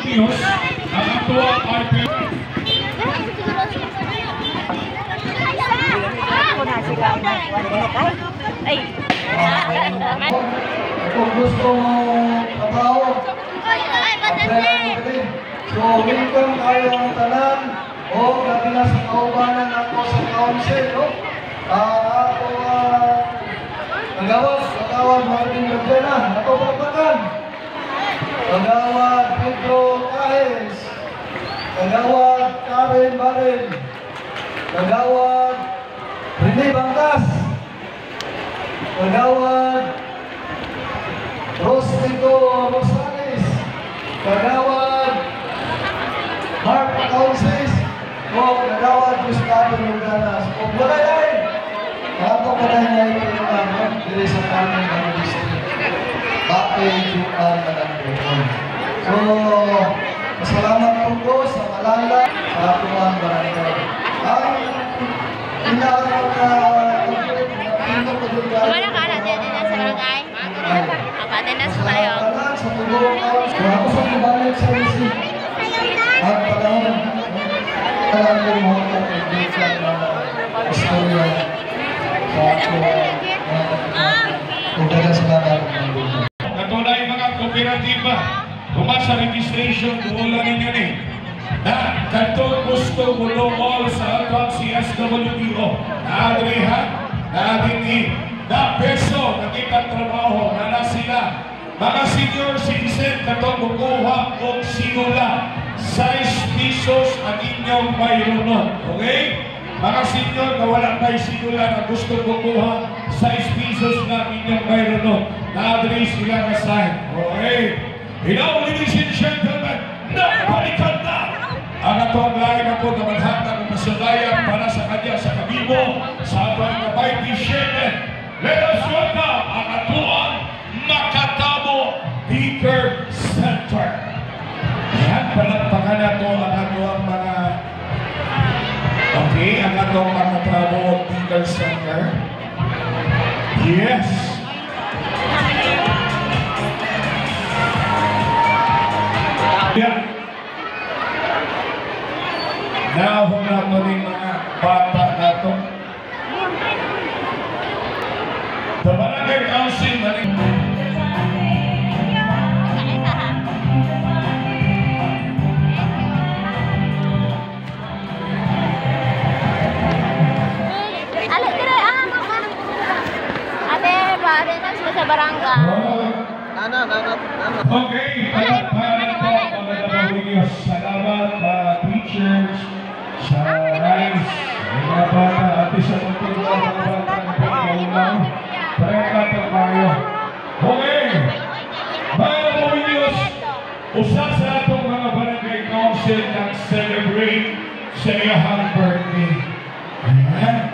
News, ang atuwa ay kung gusto mo trabaho, so welcome tayo ang tanan o gabi na sa kaubanan ako sa council, no? Ako Kagawad Martin Ragena, ako Pagpakan, Kagawad Pedro Cajes, Kagawad Karen Barel, Kagawad Rene Bangkas, Kagawad Rosnico Rosales, Kagawad Mark Accounces, o Kagawad Gustavo Luganas. O balay, ako balay na ito yung dili sa kanin ng district. Bakit yung Manandon. So, masalamat po sa malala sa ating mga barangay. Ang Gimana ka anak din sa barangay? Apa attendance pa kayo? Ako sa ibalik sa isi. At panahon, talagang mo ang pagbibigan na istorya sa ako kung talagang sa lahat ng buhay. Katulad mga kooperatiba, sa registration, buulan ninyo ni. Na kanto gusto mo all sa atong CSWDO. Naadrihan, naadini, na peso, nakita trabaho, na sila. Mga senior citizen, katong bukuha o sinula. 6 pesos ang inyong mayroon. Okay? Mga senior na wala kayo sinula na gusto bukuha, 6 pesos na inyong mayroon. Naadri sila na sign. Okay? Now, ladies and gentlemen, nabalikan na ang atong lain ako na maghatag ng masulayan para sa kanya sa kabibo sa atong kapay T-shirt. Let us welcome ang atuang Makatamo Beaker Center. Yan, palagpakan na ito ang atuang mga ang atong Makatamo Beaker Center. Yes! Yeah. Nahon na ito ng mga bata na ito. Sa Barangay Council, maning... Ate, pa-attendance mo sa barangay. Okay, palagpanan po ang mga Diyos. Salamat mga teachers, sa rice, mga bata, at isa ng tulong mga bata na pinagawang parekatan tayo. Okay, mga Diyos, usa sa atong mga barangay council nag-celebrate sa iyahang birthday. Ayan.